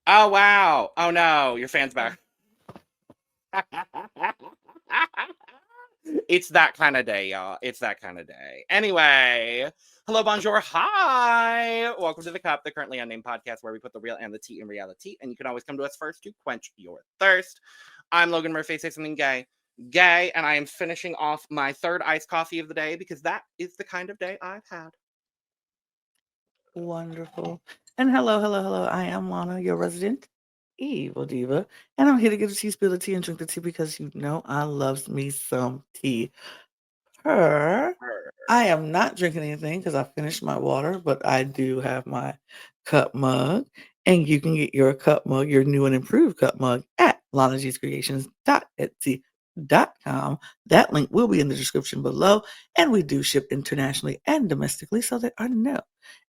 Oh, wow. Oh, no. Your fan's back. It's that kind of day, y'all. It's that kind of day. Anyway, hello, bonjour, hi. Welcome to The Cup, the Currently Unnamed Podcast, where we put the real and the tea in reality. And you can always come to us first to quench your thirst. I'm Logan Murphy, say something gay. Gay, and I am finishing off my third iced coffee of the day because that is the kind of day I've had. Wonderful. And hello. I am Lana, your resident evil diva. And I'm here to get a tea, spill the tea, and drink the tea because you know I loves me some tea. I am not drinking anything because I finished my water, but I do have my cup mug. And you can get your cup mug, your new and improved cup mug at lanagscreations.etsy.com. That link will be in the description below. And we do ship internationally and domestically, so there are no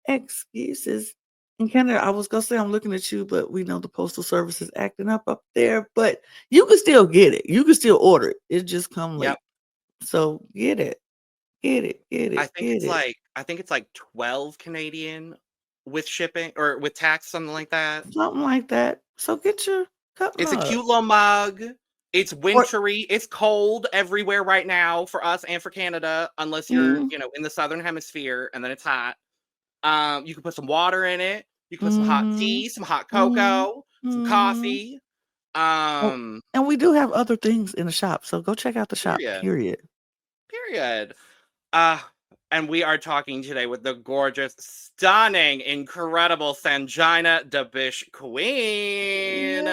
excuses. In Canada, I was going to say I'm looking at you, but we know the postal service is acting up there. But you can still get it. You can still order it. It just come late. Yep. So get it. I think it's like 12 Canadian with shipping or with tax, something like that. Something like that. So get your cup It's a mug. cute little mug. It's wintry. It's cold everywhere right now for us and for Canada, unless you're, in the southern hemisphere, and then it's hot. You can put some water in it. You can put some hot tea, some hot cocoa, some coffee. And we do have other things in the shop, so go check out the shop. Period. And we are talking today with the gorgeous, stunning, incredible Sanjina Dabish Queen.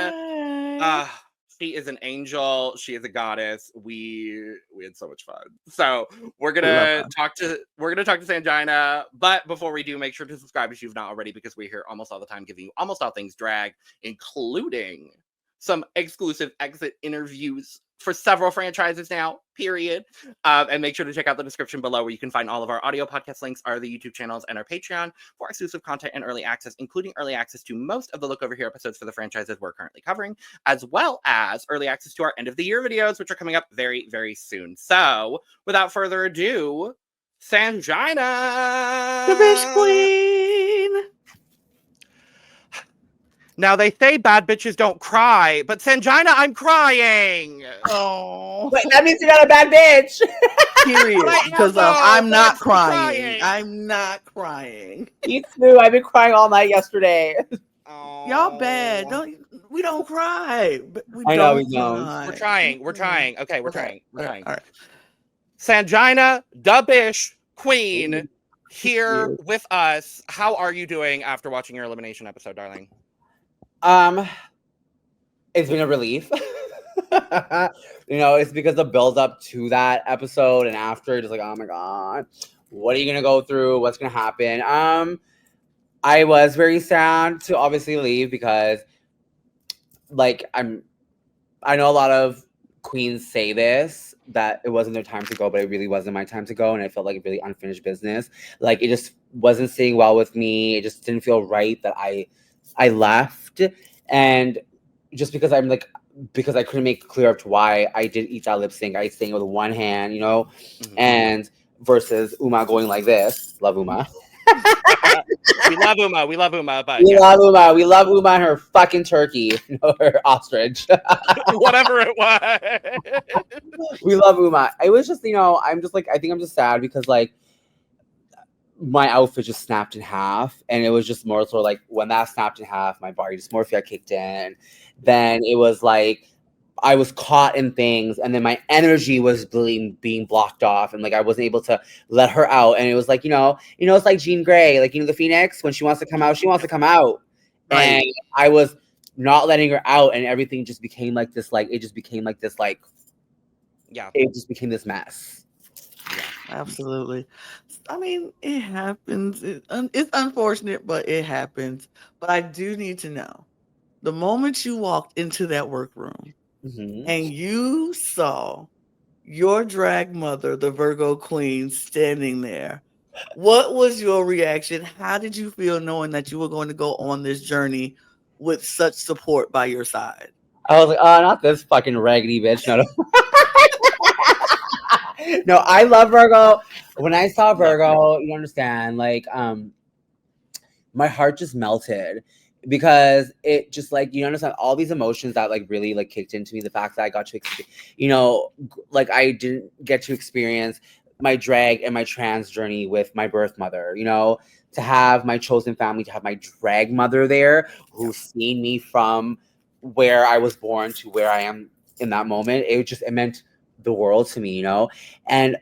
She is an angel. She is a goddess. We had so much fun. So we're gonna talk to Sanjina. But before we do, make sure to subscribe if you've not already, because we're here almost all the time giving you almost all things drag, including some exclusive exit interviews for several franchises now, period. And make sure to check out the description below, where you can find all of our audio podcast links, our the YouTube channels, and our Patreon for exclusive content and early access, including early access to most of the Look Over Here episodes for the franchises we're currently covering, as well as early access to our end of the year videos, which are coming up very, very soon. So without further ado, Sanjina Dabish Queen. Now, they say bad bitches don't cry, but Sanjina, I'm crying. Oh. Wait, that means you're not a bad bitch. Period. Because I'm not crying. I'm not crying. Me too. I've been crying all night yesterday. Oh. Y'all bad. We don't cry. I know we don't. We're trying. Okay, we're trying. All right. Sanjina Dabish Queen here with us. How are you doing after watching your elimination episode, darling? It's been a relief. It's because the build up to that episode and after, just like, oh my god, what are you gonna go through? What's gonna happen? I was very sad to obviously leave because, like, I know a lot of queens say this, that it wasn't their time to go, but it really wasn't my time to go, and I felt like a really unfinished business. Like, it just wasn't sitting well with me. It just didn't feel right that I left, and just because because I couldn't make it clear up to why I did eat that lip sync. I sang with one hand, and versus Uma going like this. Love Uma. We love Uma, but we love Uma and her fucking turkey, her ostrich, whatever it was. We love Uma. It was just, I'm just like, I think I'm just sad because, like, my outfit just snapped in half, and it was just more so like when that snapped in half, my body dysmorphia kicked in. Then it was like I was caught in things, and then my energy was being blocked off, and like I wasn't able to let her out. And it was like, it's like Jean Grey, like, the Phoenix, when she wants to come out, she wants to come out. Right. And I was not letting her out, and everything just became like this, it just became this mess. Yeah, absolutely. I mean, it happens. It's unfortunate, but it happens. But I do need to know, the moment you walked into that workroom and you saw your drag mother, the Virgo Queen, standing there, what was your reaction? How did you feel knowing that you were going to go on this journey with such support by your side? I was like, oh, not this fucking raggedy bitch. No. No, I love Virgo. When I saw Virgo, you understand, like, my heart just melted because it just like, you understand all these emotions that like really like kicked into me. The fact that I got to, you know, like I didn't get to experience my drag and my trans journey with my birth mother, you know, to have my chosen family, to have my drag mother there who's seen me from where I was born to where I am in that moment. It meant the world to me, you know. And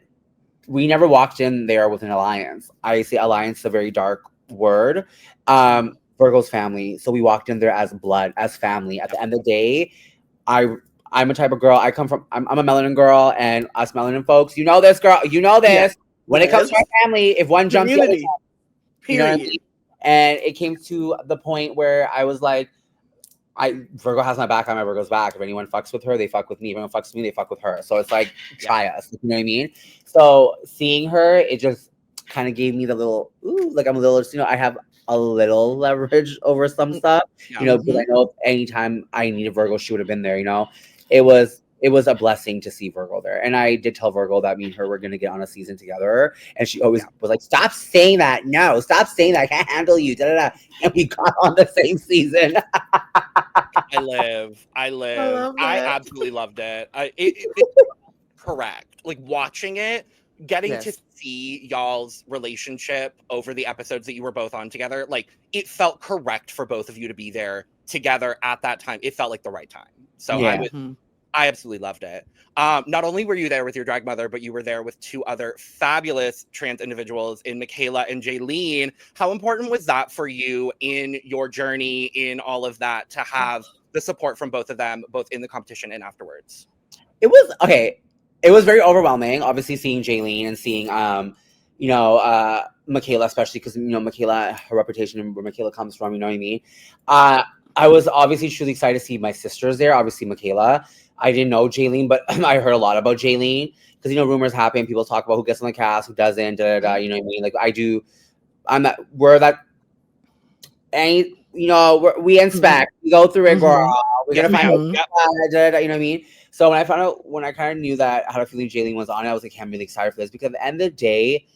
we never walked in there with an alliance. I say alliance is a very dark word. Virgo's family. So we walked in there as blood, as family. At the end of the day, I'm a type of girl. I'm a melanin girl, and us melanin folks, you know this, girl. You know this. Yeah. When it comes to our family, if one jumps, the other Community. jumps, you know what I Period. mean? And it came to the point where I was like, Virgo has my back, I have my Virgo's back. If anyone fucks with her, they fuck with me. If anyone fucks with me, they fuck with her. So it's like, try us. You know what I mean? So seeing her, it just kind of gave me the little, ooh, like I'm a little, you know, I have a little leverage over some stuff, you know, because I know if anytime I needed Virgo, she would have been there, you know. It was a blessing to see Virgo there. And I did tell Virgo that me and her were going to get on a season together. And she always was like, stop saying that. No, stop saying that. I can't handle you. Da, da, da. And we got on the same season. I live. love I that. absolutely loved it. It's correct. Like watching it, getting to see y'all's relationship over the episodes that you were both on together, like it felt correct for both of you to be there together at that time. It felt like the right time. So I absolutely loved it. Not only were you there with your drag mother, but you were there with two other fabulous trans individuals in Michaela and Jaylene. How important was that for you in your journey, in all of that, to have the support from both of them, both in the competition and afterwards? It was okay. It was very overwhelming, obviously, seeing Jaylene and seeing you know, Michaela, especially because, you know, Michaela, her reputation and where Michaela comes from, you know what I mean? I was obviously truly excited to see my sisters there, obviously Michaela. I didn't know Jaylene, but I heard a lot about Jaylene because, you know, rumors happen. People talk about who gets on the cast, who doesn't, da, da, da, you know what I mean? Like you know, we inspect, we go through it, girl. We're going to find out, you know what I mean? So when I kind of knew that How to Feeling Jaylene was on it, I was like, I'm really excited for this because at the end of the day,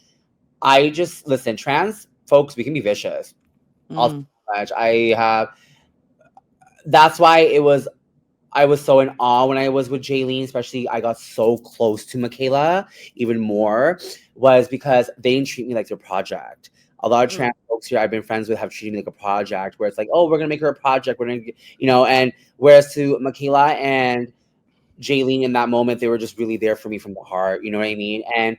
listen, trans folks, we can be vicious. That's why I was so in awe when I was with Jaylene, especially I got so close to Michaela even more, was because they didn't treat me like their project. A lot of trans folks here I've been friends with have treated me like a project where it's like, oh, we're going to make her a project. We're going to, you know, and whereas to Michaela and Jaylene in that moment, they were just really there for me from the heart. You know what I mean? And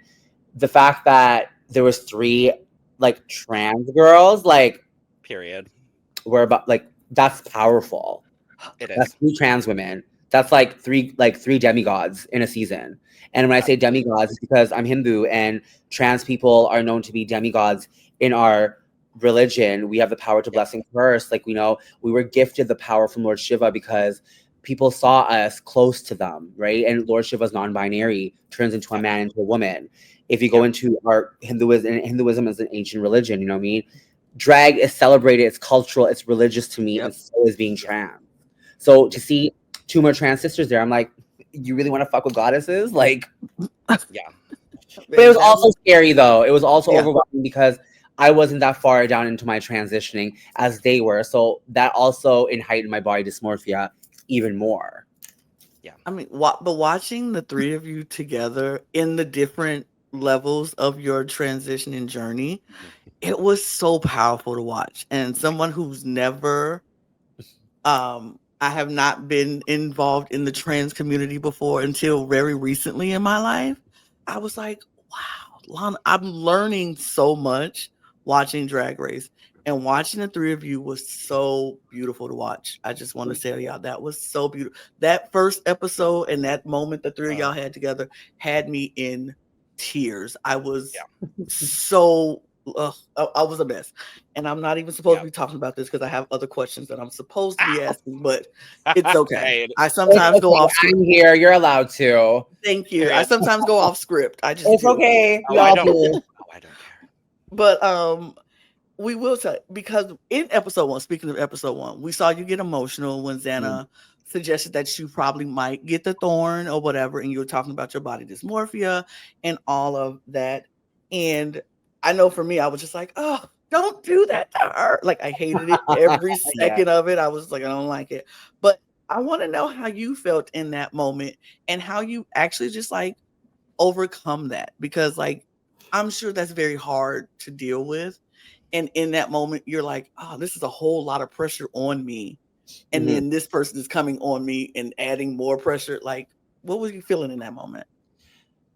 the fact that there was 3 like trans girls, like period, were about like, that's powerful. That's 3 trans women. That's like three demigods in a season. And when I say demigods, it's because I'm Hindu and trans people are known to be demigods in our religion. We have the power to bless and curse. Like, we know we were gifted the power from Lord Shiva because people saw us close to them, right? And Lord Shiva's non-binary, turns into a man, into a woman. If you go into our Hinduism, and Hinduism is an ancient religion, you know what I mean? Drag is celebrated, it's cultural, it's religious to me, and so is being trans. So to see 2 more trans sisters there, I'm like, you really want to fuck with goddesses? Like, yeah. But it was also scary, though. It was also overwhelming because I wasn't that far down into my transitioning as they were. So that also heightened my body dysmorphia even more. Yeah. I mean, but watching the 3 of you together in the different levels of your transition and journey, it was so powerful to watch. And someone who's never, I have not been involved in the trans community before until very recently in my life. I was like, wow, Lana, I'm learning so much watching Drag Race. And watching the 3 of you was so beautiful to watch. I just want to say to y'all, that was so beautiful. That first episode and that moment the 3 of y'all had together had me in tears. I was so, I was a mess. And I'm not even supposed to be talking about this because I have other questions that I'm supposed to be asking, but it's okay. I sometimes go off script. I'm here. You're allowed to. Thank you. I sometimes go off script. I just It's okay. I don't care. But we will tell because in episode 1, speaking of episode 1, we saw you get emotional when Xana suggested that you probably might get the thorn or whatever, and you were talking about your body dysmorphia and all of that. And I know for me, I was just like, oh, don't do that to her. Like, I hated it every Yeah. second of it. I was like, I don't like it. But I want to know how you felt in that moment and how you actually just like overcome that, because like I'm sure that's very hard to deal with. And in that moment, you're like, oh, this is a whole lot of pressure on me. And Mhm. then this person is coming on me and adding more pressure. Like, what were you feeling in that moment?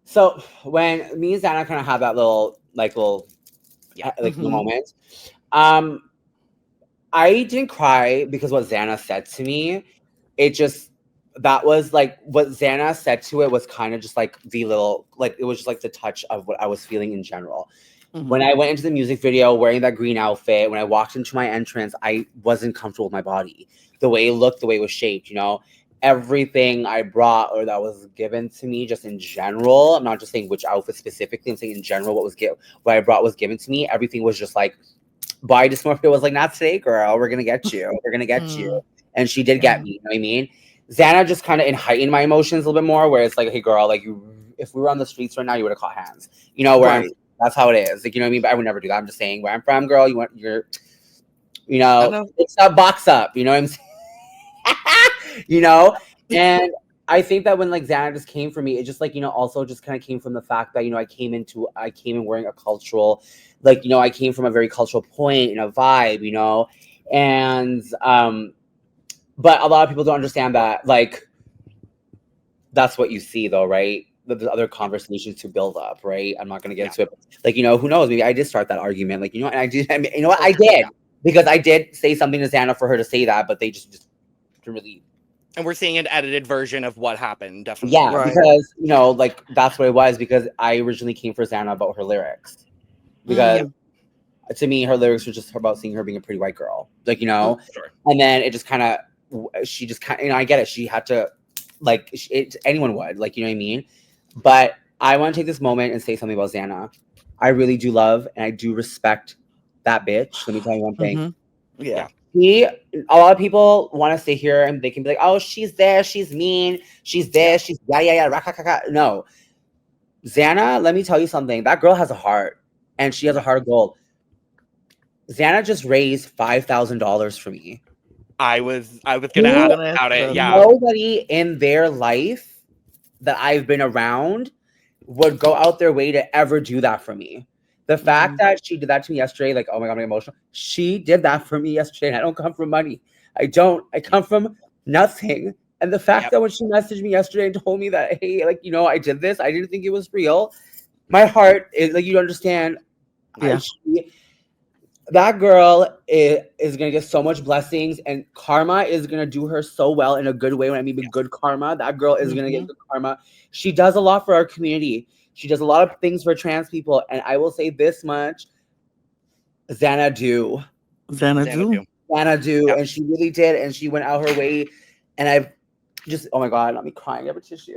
So when me and Zana kind of have that little Yeah. moment, I didn't cry because what Xana said to me. It just that was like what Xana said to it was kind of just like the little like it was just like the touch of what I was feeling in general. When I went into the music video wearing that green outfit, when I walked into my entrance, I wasn't comfortable with my body. The way it looked, the way it was shaped, everything I brought or that was given to me just in general. I'm not just saying which outfit specifically. I'm saying in general what I brought was given to me. Everything was just like body dysmorphia was like, not today, girl. We're gonna get you. We're gonna get you. And she did get me. You know what I mean? Xana just kind of heightened my emotions a little bit more, where it's like, hey, girl, like if we were on the streets right now, you would have caught hands. Where that's how it is. Like, you know what I mean? But I would never do that. I'm just saying where I'm from, girl. It's a box up. You know what I'm saying? And I think that when like Xana just came for me, it just like, also just kind of came from the fact that, I came in wearing a cultural, like, I came from a very cultural point and a vibe, and, but a lot of people don't understand that, like, that's what you see though, right? There's other conversations to build up, right? I'm not going to get into it. Like, who knows? Maybe I did start that argument. Like, and I did, I did, because I did say something to Xana for her to say that, but they just didn't really. And we're seeing an edited version of what happened, definitely. Yeah, because, like, that's what it was, because I originally came for Xana about her lyrics. Because to me, her lyrics were just about seeing her being a pretty white girl. Like, Sure. And then it just kind of, she just kind of, I get it. She had to, like, anyone would, like, you know what I mean? But I want to take this moment and say something about Xana. I really do love and I do respect that bitch. Let me tell you one thing. Yeah. A lot of people want to stay here and they can be like, oh, she's there, she's mean, she's this, she's yeah. No. Xana, let me tell you something. That girl has a heart and she has a heart of gold. Xana just raised $5,000 for me. I was gonna ask about it. Yeah. Nobody in their life that I've been around would go out their way to ever do that for me. The fact that she did that to me yesterday, like, oh my God, I'm emotional. She did that for me yesterday, and I don't come from money. I don't. I come from nothing. And the fact that when she messaged me yesterday and told me that, hey, like, I did this, I didn't think it was real. My heart is like, you understand. Yeah. That girl is going to get so much blessings, and karma is going to do her so well in a good way. When I mean good karma, that girl is going to get good karma. She does a lot for our community. She does a lot of things for trans people. And I will say this much, Xana do. Yep. And she really did. And she went out her way. And I've just, oh my God, let me cry and have a tissue.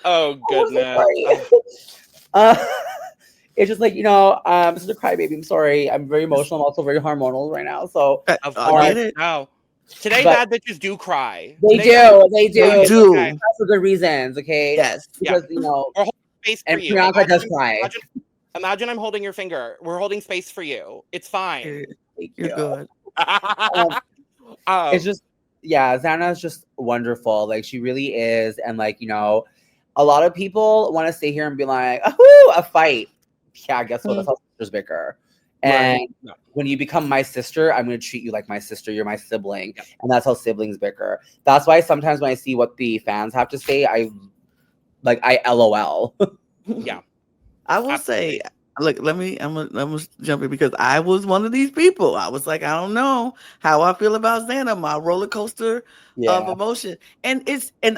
Oh, goodness. It's just like, I'm such a crybaby. I'm sorry. I'm very emotional. I'm also very hormonal right now. So I get it. Wow. Today, bad bitches do cry. They do. Okay. For good reasons, okay? Yes. Because, We're holding space for you. Priyanka does cry. Imagine I'm holding your finger. We're holding space for you. It's fine. You're good. It's just, Xana is just wonderful. Like, she really is. And, like, a lot of people want to stay here and be like, oh, a fight. Yeah, guess what? That's how sisters bicker. And when you become my sister, I'm going to treat you like my sister. You're my sibling. Yep. And that's how siblings bicker. That's why sometimes when I see what the fans have to say, I LOL. Yeah. I will say, look, I'm gonna jump in, because I was one of these people. I was like, I don't know how I feel about Xana, my roller coaster of emotion. And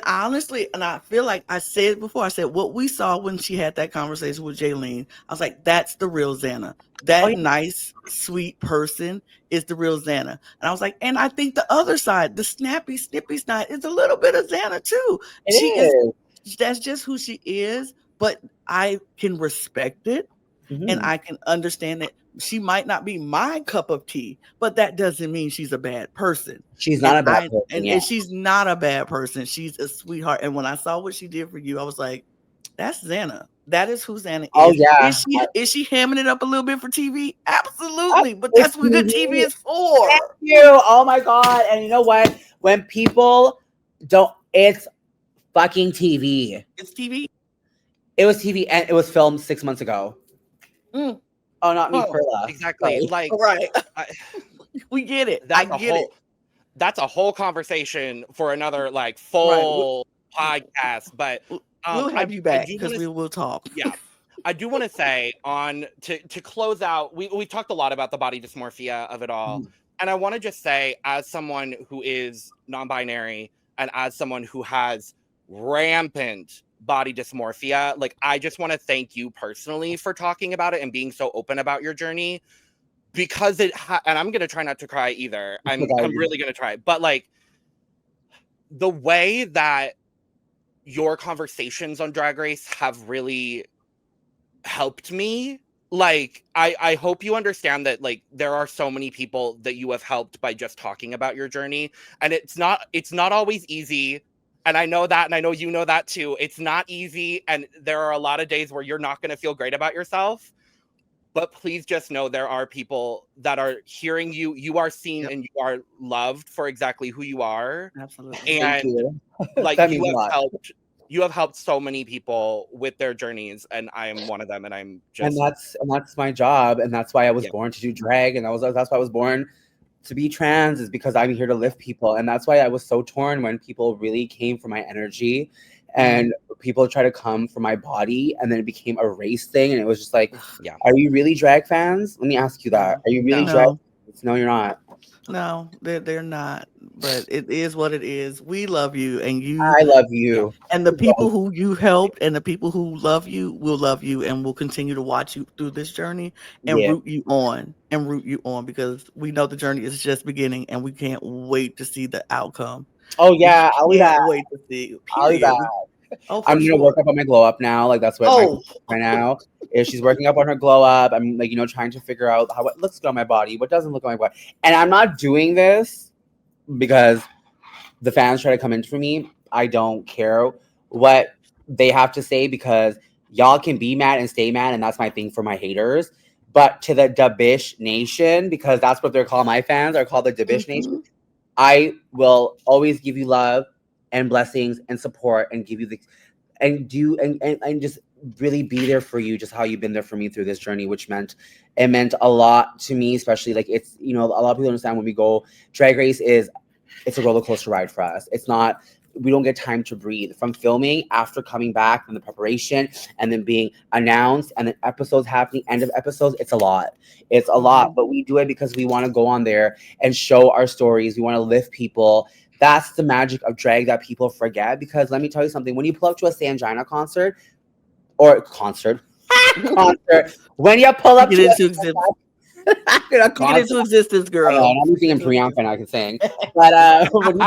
honestly, and I feel like I said before, I said what we saw when she had that conversation with Jaylene, I was like, that's the real Xana. That nice, sweet person is the real Xana. And I was like, and I think the other side, the snappy, snippy side, is a little bit of Xana too. That's just who she is, but I can respect it. And I can understand that she might not be my cup of tea, but that doesn't mean she's a bad person. She's not a bad person. And she's not a bad person. She's a sweetheart. And when I saw what she did for you, I was like, that's Xana. That is who Xana is. Oh yeah. Is she hamming it up a little bit for TV? Absolutely. But It's that's what good TV is Thank for. you. Oh my god. And you know what? When people don't, it's fucking TV. It's TV. It was TV and it was filmed 6 months ago. Mm. Oh, not me, Oh, Perla. Exactly. Sorry. Like, right. I, We get it. that's I a get whole. it. That's a whole conversation for another like Right. full podcast. But We'll have you I back do because want we to. will talk. Yeah. I do want to say on to close out, we talked a lot about the body dysmorphia of it all. Mhm. And I want to just say, as someone who is non-binary and as someone who has rampant body dysmorphia, like I just want to thank you personally for talking about it and being so open about your journey, because and I'm gonna try not to cry either. I'm really gonna try, but like the way that your conversations on Drag Race have really helped me. Like I hope you understand that like there are so many people that you have helped by just talking about your journey, and it's not always easy, and I know that, and I know you know that too. It's not easy, and there are a lot of days where you're not going to feel great about yourself, but please just know there are people that are hearing you. You are seen and you are loved for exactly who you are. Absolutely. Thank And you. like That means a lot. you have helped so many people with their journeys, and I am one of them, and I'm And just that's my job, and that's why I was Yeah. born to do drag, and that's why I was born to be trans, is because I'm here to lift people. And that's why I was so torn when people really came for my energy and people try to come for my body, and then it became a race thing, and it was just like, Yeah. are you really drag fans? Let me ask you that. Are you really drag No. fans? No, you're not. No, they're not. But it is what it is. We love you, and I love you. and the people who you helped and the people who love you will love you and will continue to watch you through this journey and Yeah. root you on because we know the journey is just beginning and we can't wait to see the outcome. Oh yeah, I'll be back. Can't wait to see. I'll be Period. back. Oh, for I'm gonna sure. work up on my glow up now. Like that's what my Oh, right now is. She's working up on her glow up. I'm like, trying to figure out how it looks good on my body, what doesn't look on my body. And I'm not doing this because the fans try to come in for me. I don't care what they have to say because y'all can be mad and stay mad, and that's my thing for my haters. But to the Dabish Nation, because that's what they're called, my fans are called the Dabish Nation. I will always give you love and blessings and support and give you the and just really be there for you, just how you've been there for me through this journey, which meant a lot to me, especially like it's a lot of people understand when we go Drag Race it's a roller coaster ride for us. It's not, we don't get time to breathe from filming after coming back from the preparation and then being announced and then episodes happening, end of episodes. It's a lot. It's a lot, but we do it because we want to go on there and show our stories. We want to lift people. That's the magic of drag that people forget, because let me tell you something. When you pull up to a Sanjina concert, when you pull up get into existence. Get into existence, girl. I'm singing Priyanka and I can sing. But when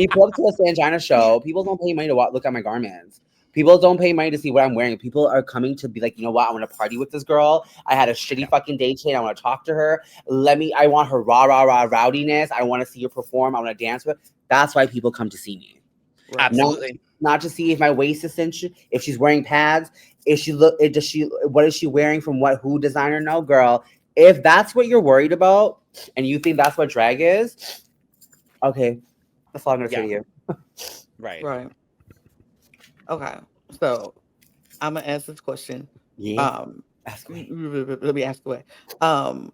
you pull up to a Sanjina show, people don't pay money to look at my garments. People don't pay money to see what I'm wearing. People are coming to be like, you know what? I want to party with this girl. I had a shitty fucking day today. I want to talk to her. I want her rah, rah, rah rowdiness. I want to see her perform. I want to dance with her. That's why people come to see me. Right. Absolutely. Not to see if my waist is cinched, if she's wearing pads, what is she wearing from who designer? No, girl. If that's what you're worried about and you think that's what drag is, okay, that's all I'm gonna say to you. Right. Okay, so I'm gonna ask this question. Yeah. Ask away. Let me ask away. Oh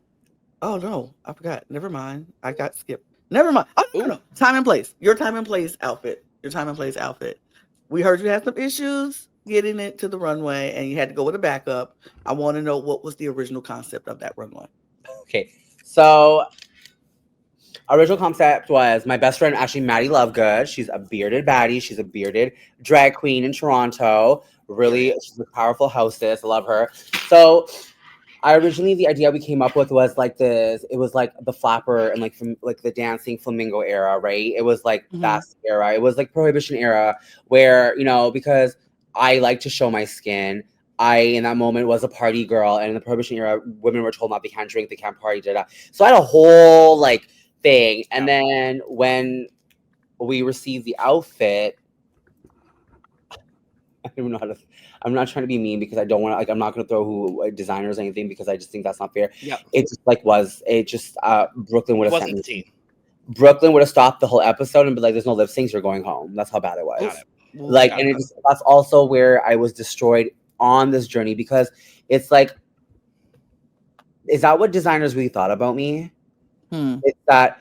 no, I forgot. Never mind. I got skipped. Never mind. Oh no. Time and place. Your time and place outfit. We heard you had some issues getting it to the runway and you had to go with a backup. I want to know what was the original concept of that runway. Okay, so original concept was my best friend, actually, Maddie Lovegood. She's a bearded baddie. She's a bearded drag queen in Toronto. Really, she's a powerful hostess. I love her. So the idea we came up with was like this. It was like the flapper and like from like the dancing flamingo era, right? It was like that era. It was like Prohibition era where, because I like to show my skin. I, in that moment, was a party girl. And in the Prohibition era, women were told not, they can't drink, they can't party, da. So I had a whole like thing. And then when we received the outfit, don't even know how to. I'm not trying to be mean because I don't want to. Like, I'm not going to throw who designers or anything because I just think that's not fair. Yeah. It just like was. It just Brooklyn would have sent Wasn't me. tea. Brooklyn would have stopped the whole episode and be like, "There's no lip syncs. You're going home." That's how bad it was. Got it. Like, and that's also where I was destroyed on this journey because it's like, is that what designers really thought about me? It's that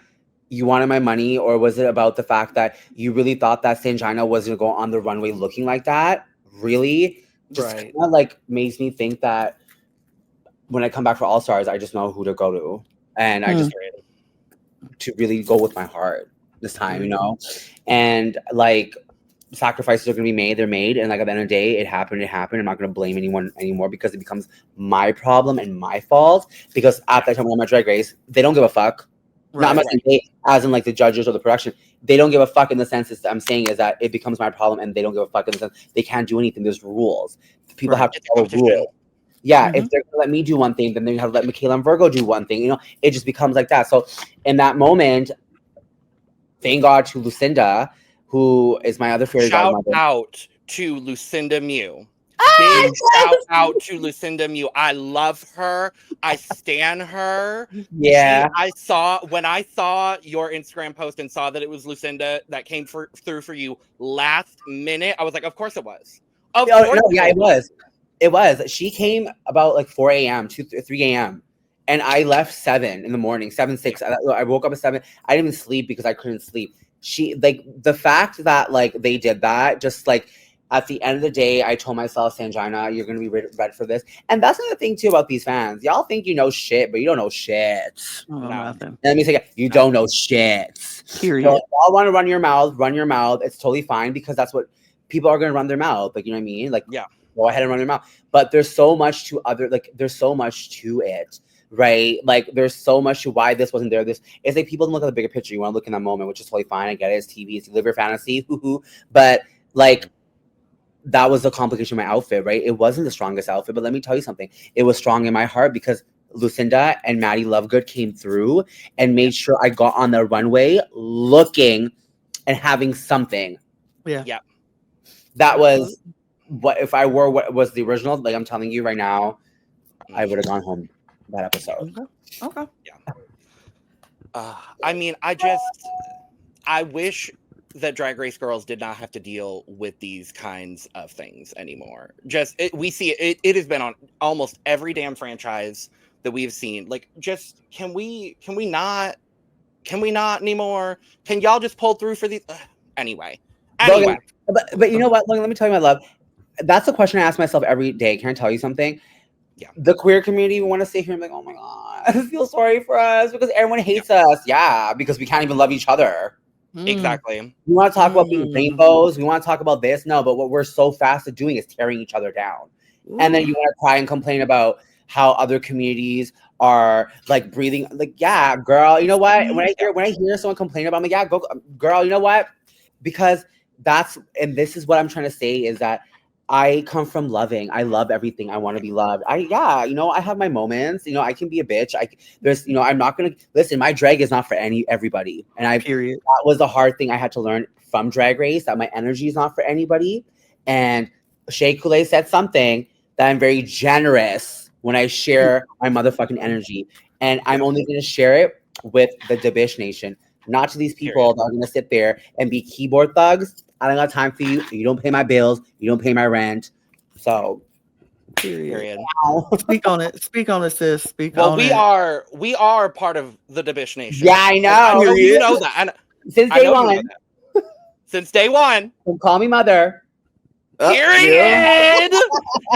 you wanted my money, or was it about the fact that you really thought that Sanjina was going to go on the runway looking like that? Really? Just kind of like makes me think that when I come back for All Stars, I just know who to go to. And I just to really go with my heart this time, you know? And like sacrifices are going to be made, they're made. And like at the end of the day, it happened. I'm not going to blame anyone anymore because it becomes my problem and my fault. Because at that time when I'm at Drag Race, they don't give a fuck. Not saying they, as in like the judges or the production, they don't give a fuck in the sense that I'm saying is that it becomes my problem and they don't give a fuck in the sense they can't do anything. There's rules. People have to follow rules. Yeah, if they're gonna let me do one thing, then they have to let Michaela and Virgo do one thing. You know, it just becomes like that. So in that moment, thank God to Lucinda, who is my other fairy godmother. Shout out to Lucinda Mew. Big shout out to Lucinda Mew. I love her. I stan her. Yeah. When I saw your Instagram post and saw that it was Lucinda that came through for you last minute, I was like, of course it was. It was. It was. She came about like 4 a.m. to 3 a.m. And I left 7 in the morning, 7, 6. I woke up at 7. I didn't even sleep because I couldn't sleep. She like the fact that like they did that, just like at the end of the day, I told myself, Sanjina, you're going to be ready for this. And that's another thing, too, about these fans. Y'all think you know shit, but you don't know shit. Nothing. Let me say it. You don't know shit. Period. So if y'all want to run your mouth. It's totally fine because that's what people are going to run their mouth. Like, you know what I mean? Like, go ahead and run your mouth. But there's so much to there's so much to it, right? Like, there's so much to why this wasn't there. It's like people don't look at the bigger picture. You want to look in that moment, which is totally fine. I get it. It's TV. It's live your fantasy. But, like, that was the complication of my outfit, right? It wasn't the strongest outfit, but let me tell you something. It was strong in my heart because Lucinda and Maddie Lovegood came through and made sure I got on the runway looking and having something. Yeah. That was what if I wore what was the original. Like I'm telling you right now, I would have gone home that episode. Okay. Yeah. I mean, I wish that Drag Race girls did not have to deal with these kinds of things anymore. We see it. It has been on almost every damn franchise that we've seen. Like, just can we not anymore? Can y'all just pull through for these? Anyway. Logan, but you know what, Logan, let me tell you, my love. That's the question I ask myself every day. Can I tell you something? Yeah. The queer community want to sit here and be like, oh my God, I feel sorry for us because everyone hates us. Yeah, because we can't even love each other. Exactly. We want to talk about being rainbows. We want to talk about this. No, but what we're so fast at doing is tearing each other down. And then you want to cry and complain about how other communities are like breathing. Like, yeah, girl, you know what? When I hear someone complain about me, yeah, go, girl, you know what? Because and this is what I'm trying to say is that I come from loving. I love everything. I want to be loved. I have my moments. You know, I can be a bitch. I'm not gonna listen. My drag is not for everybody. And that was the hard thing I had to learn from Drag Race, that my energy is not for anybody. And Shea Coulee said something that I'm very generous when I share my motherfucking energy, and I'm only gonna share it with the Dabish Nation, not to these people that are gonna sit there and be keyboard thugs. I don't got time for you. You don't pay my bills. You don't pay my rent. So, period. Speak on it. Speak on it, sis. Speak on it. Well, we are part of the Dabish Nation. Yeah, I know. I know you know that. Since day one. Since day one. Don't call me mother. Period.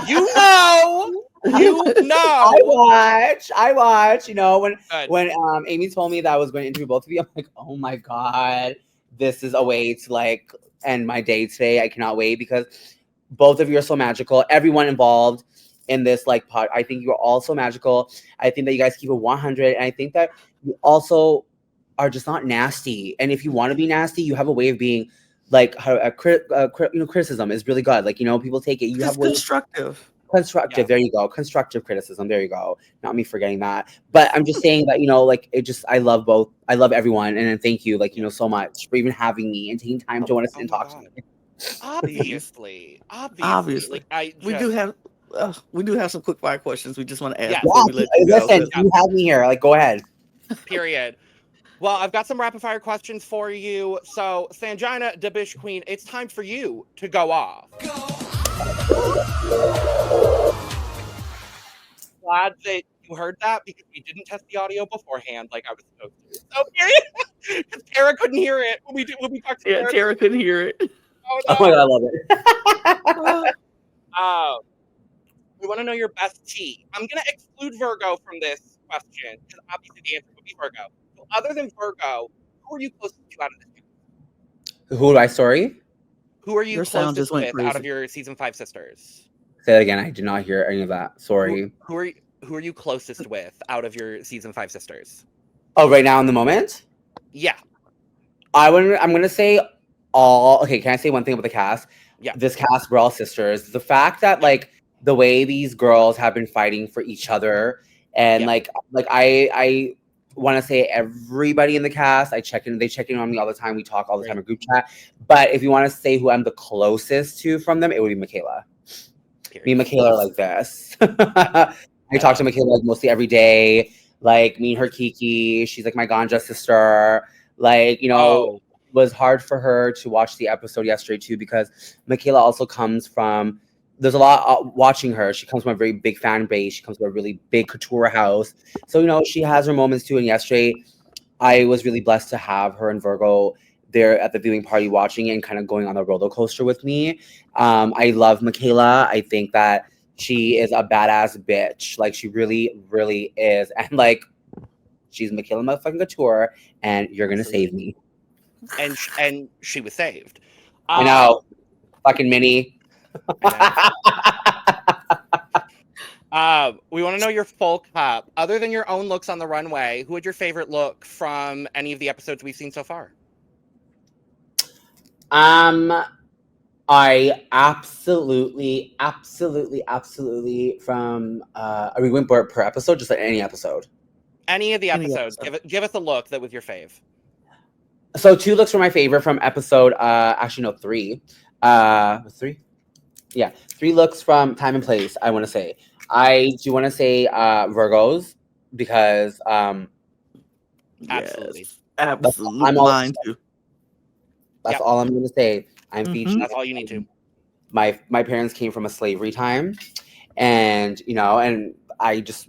You know. I watch. You know, when Amy told me that I was going to interview both of you, I'm like, oh my God, this is a way to like end my day today. I cannot wait because both of you are so magical. Everyone involved in this like pod, I think you're all so magical. I think that you guys keep it 100, and I think that you also are just not nasty. And if you want to be nasty, you have a way of being like criticism is really good. Like, you know, people take it. You have constructive. Constructive. Yeah. There you go. Constructive criticism. There you go. Not me forgetting that. But I'm just saying that, you know, like I love both. I love everyone. And then thank you, like, you know, so much for even having me and taking time to want to sit and talk to me. Obviously. Obviously. Like I We just do have some quick fire questions we just want to ask Yes. before we let you go. Listen, you have me here. Like, go ahead. period. Well, I've got some rapid fire questions for you. So, Sanjina Dabish Queen, it's time for you to go off. Glad that you heard that because we didn't test the audio beforehand like I was supposed to. So, period. Because Tara couldn't hear it when we talked to Yeah, Tara. Tara couldn't hear it. Oh, Oh my God, I love it. We want to know your best tea. I'm going to exclude Virgo from this question because obviously the answer would be Virgo. So other than Virgo, who are you closest to out of this group? Who do I sorry? Who are you Your sound just closest went with out of crazy. your season 5 sisters? Say that again. I did not hear any of that. Sorry. Who are you closest with out of your season 5 sisters? Oh, right now in the moment? Yeah. I'm gonna say all. Okay, can I say one thing about the cast? Yeah. This cast, we're all sisters. The fact that like the way these girls have been fighting for each other, and Yeah. like I want to say everybody in the cast. They check in on me all the time. We talk all the time in group chat. But if you want to say who I'm the closest to from them, it would be Michaela. Me and Michaela are like this. I talk to Michaela like mostly every day. Like me and her Kiki. She's like my ganja sister. Like, you know, it was hard for her to watch the episode yesterday too because Michaela also comes from. There's a lot watching her. She comes from a very big fan base. She comes from a really big couture house. So, you know, she has her moments too. And yesterday, I was really blessed to have her and Virgo there at the viewing party watching it and kind of going on the roller coaster with me. I love Michaela. I think that she is a badass bitch. Like, she really, really is. And, like, she's Michaela motherfucking Couture, and you're going to save me. And she was saved. I know. Fucking Minnie. We want to know your full cup. Other than your own looks on the runway, who would your favorite look from any of the episodes we've seen so far? I absolutely from are we going per episode? Just like any episode? Any of the episodes. Give us a look that was your fave. So 2 looks were my favorite from episode actually no 3. 3? Yeah, 3 looks from Time and Place, I want to say. I do want to say Virgos because absolutely. Absolutely. Mine too. That's all I'm going to say. I'm featured. That's all you need to. My parents came from a slavery time, and you know, and I just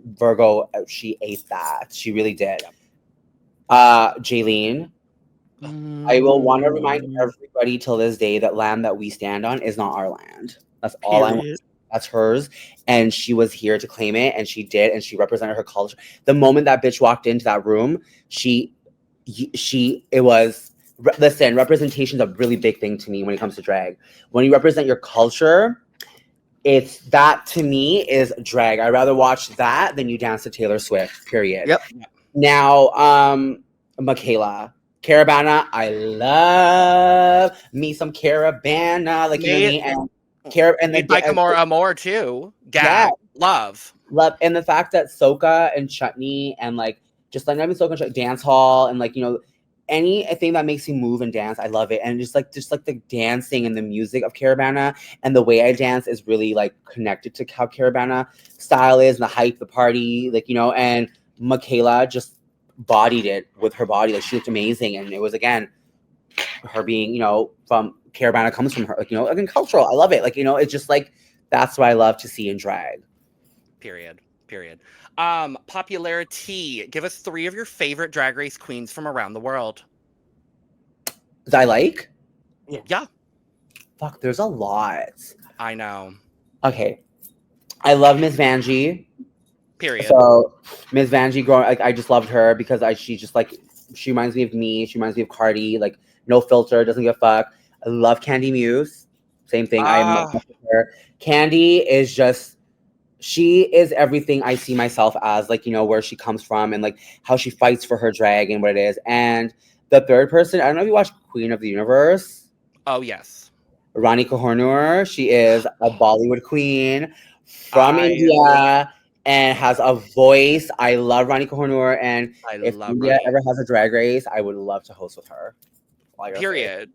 Virgo. She ate that. She really did. Jaylene. I will want to remind everybody till this day that land that we stand on is not our land. That's all I want. That's hers, and she was here to claim it, and she did, and she represented her culture. The moment that bitch walked into that room, it was. Listen, representation is a really big thing to me when it comes to drag. When you represent your culture, it's that to me is drag. I'd rather watch that than you dance to Taylor Swift, period. Yep. Now, Michaela. Caravana, I love me some Caravana. Like, you know what I mean? And the like Amor too. Gag. Love. And the fact that Soka and Chutney and like, just like, Soka and Chutney, dance hall and like, you know, anything that makes you move and dance, I love it. And just like the dancing and the music of Caravana and the way I dance is really like connected to how Caravana style is and the hype, the party, like, you know, and Michaela just bodied it with her body. Like, she looked amazing. And it was, again, her being, you know, from Caravana comes from her, like, you know, again, cultural. I love it. Like, you know, it's just like, that's what I love to see in drag. Period. Popularity. Give us 3 of your favorite Drag Race queens from around the world. That I like? Yeah. Fuck, there's a lot. I know. Okay. I love Miss Vanjie. Period. So Miss Vanjie, growing, like, I just loved her because she just like, she reminds me of me. She reminds me of Cardi. Like, no filter, doesn't give a fuck. I love Candy Muse. Same thing. I'm obsessed with her. Candy is just, she is everything I see myself as, like, you know, where she comes from and like how she fights for her drag and what it is. And the third person, I don't know if you watch Queen of the Universe. Oh, yes. Rani Kahornur. She is a Bollywood queen from India and has a voice. I love Rani Kahornur. And if India ever has a drag race, I would love to host with her. Period.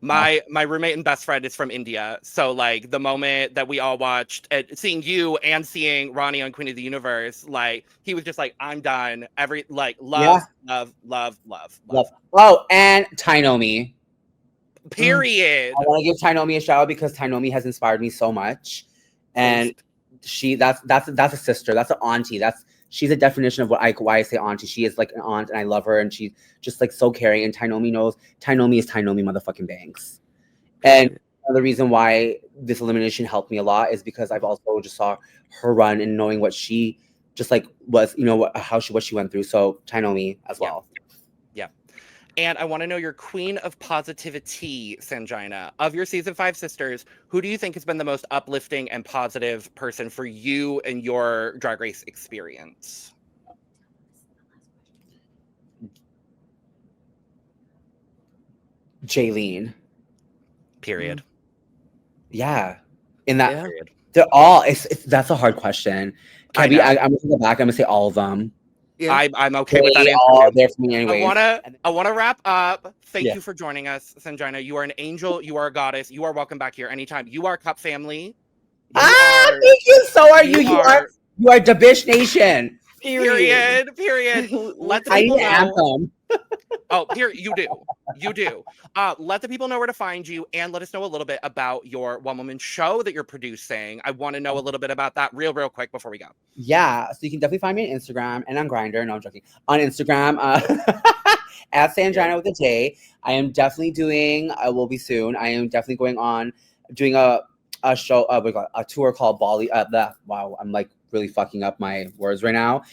My roommate and best friend is from India, so like the moment that we all watched, seeing you and seeing Ronnie on Queen of the Universe, like he was just like, I'm done. Love. Oh, and Tainomi. Period. I want to give Tainomi a shout out because Tainomi has inspired me so much, and that's a sister, that's an auntie, she's a definition of why I say auntie. She is like an aunt, and I love her, and she's just like so caring. And Tainomi knows Tainomi is Tainomi motherfucking Banks. And the reason why this elimination helped me a lot is because I've also just saw her run and knowing what she just like was, what she went through. So Tainomi as well. Yeah. And I want to know your queen of positivity, Sanjina. Of your season 5 sisters, who do you think has been the most uplifting and positive person for you and your Drag Race experience? Jaylene. Period. Yeah. In that period. They're all, that's a hard question. I'm gonna go back. I'm gonna say all of them. Yeah. I'm okay with that They answer. all there for me anyways. I wanna wrap up. Thank you for joining us, Sanjina. You are an angel. You are a goddess. You are welcome back here anytime. You are Cup family. Thank you. So are you. You are Dabish Nation. Period. Let the people know. Oh, here you do. Let the people know where to find you, and let us know a little bit about your one-woman show that you're producing. I want to know a little bit about that real quick before we go. Yeah, so you can definitely find me on Instagram and on Grindr. No, I'm joking. On Instagram, at Sanjina with a J. I am definitely doing. I will be soon. I am definitely going on doing a show. A tour called Bali. Wow, I'm like really fucking up my words right now.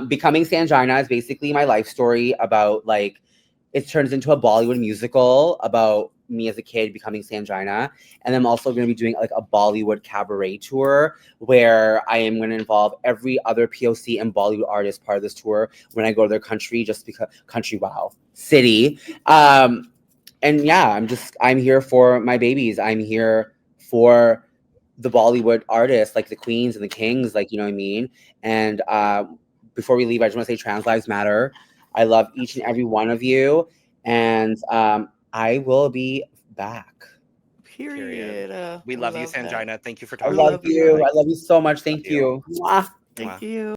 Becoming Sanjina is basically my life story about like. It turns into a Bollywood musical about me as a kid becoming Sanjina. And I'm also going to be doing like a Bollywood cabaret tour where I am going to involve every other POC and Bollywood artist part of this tour when I go to their country, just because city. And yeah, I'm here for my babies. I'm here for the Bollywood artists, like the queens and the kings, like, you know what I mean? And before we leave, I just want to say trans lives matter. I love each and every one of you, and I will be back. Period. We love you, Sanjina. Thank you for I talking. love you. I love you so much. Thank you. Thank you.